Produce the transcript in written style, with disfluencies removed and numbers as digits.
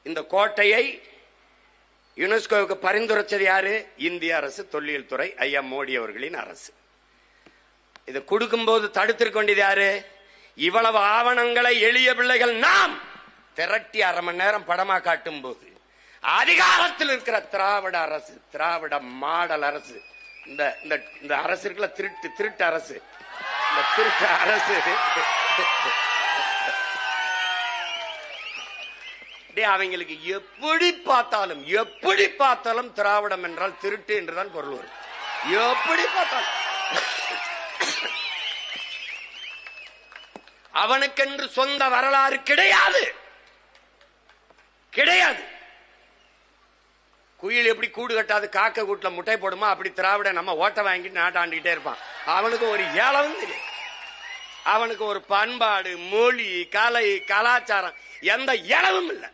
இந்த கோட்டையை யுனெஸ்கோவுக்கு பரிந்துரைச்சது யாரு? இந்திய அரசு, தொல்லியல் துறை, ஐயா மோடி அவர்களின் அரசு. இது கொடுக்கும்போது தடுத்திருக்க வேண்டியது யாரு? இவ்வளவு ஆவணங்களை எளிய பிள்ளைகள் நாம் திரட்டி அரை மணி நேரம் படமா காட்டும் போது அதிகாரத்தில் இருக்கிற திராவிட அரசு, திராவிட மாடல் அரசு, இந்த அரசு இருக்குல்ல, திருட்டு அரசு, இந்த திருட்டு அரசு அவங்களுக்கு எப்படி பார்த்தாலும் திராவிடம் என்றால் திருட்டு என்றுதான் பொருள் வரும். எப்படி பார்த்தாலும் அவனுக்கென்று சொந்த வரலாறு கிடையாது. குயில் எப்படி கூடு கட்டாது காக்க கூட்டுல முட்டை போடுமா, அப்படி திராவிட நம்ம ஓட்ட வாங்கிட்டு நாட்டாண்டிக்கிட்டே இருப்பான். அவனுக்கு ஒரு ஏளவும் தெரியும். அவனுக்கு ஒரு பண்பாடு, மொழி, கலை, கலாச்சாரம் எந்த இளவும் இல்லை.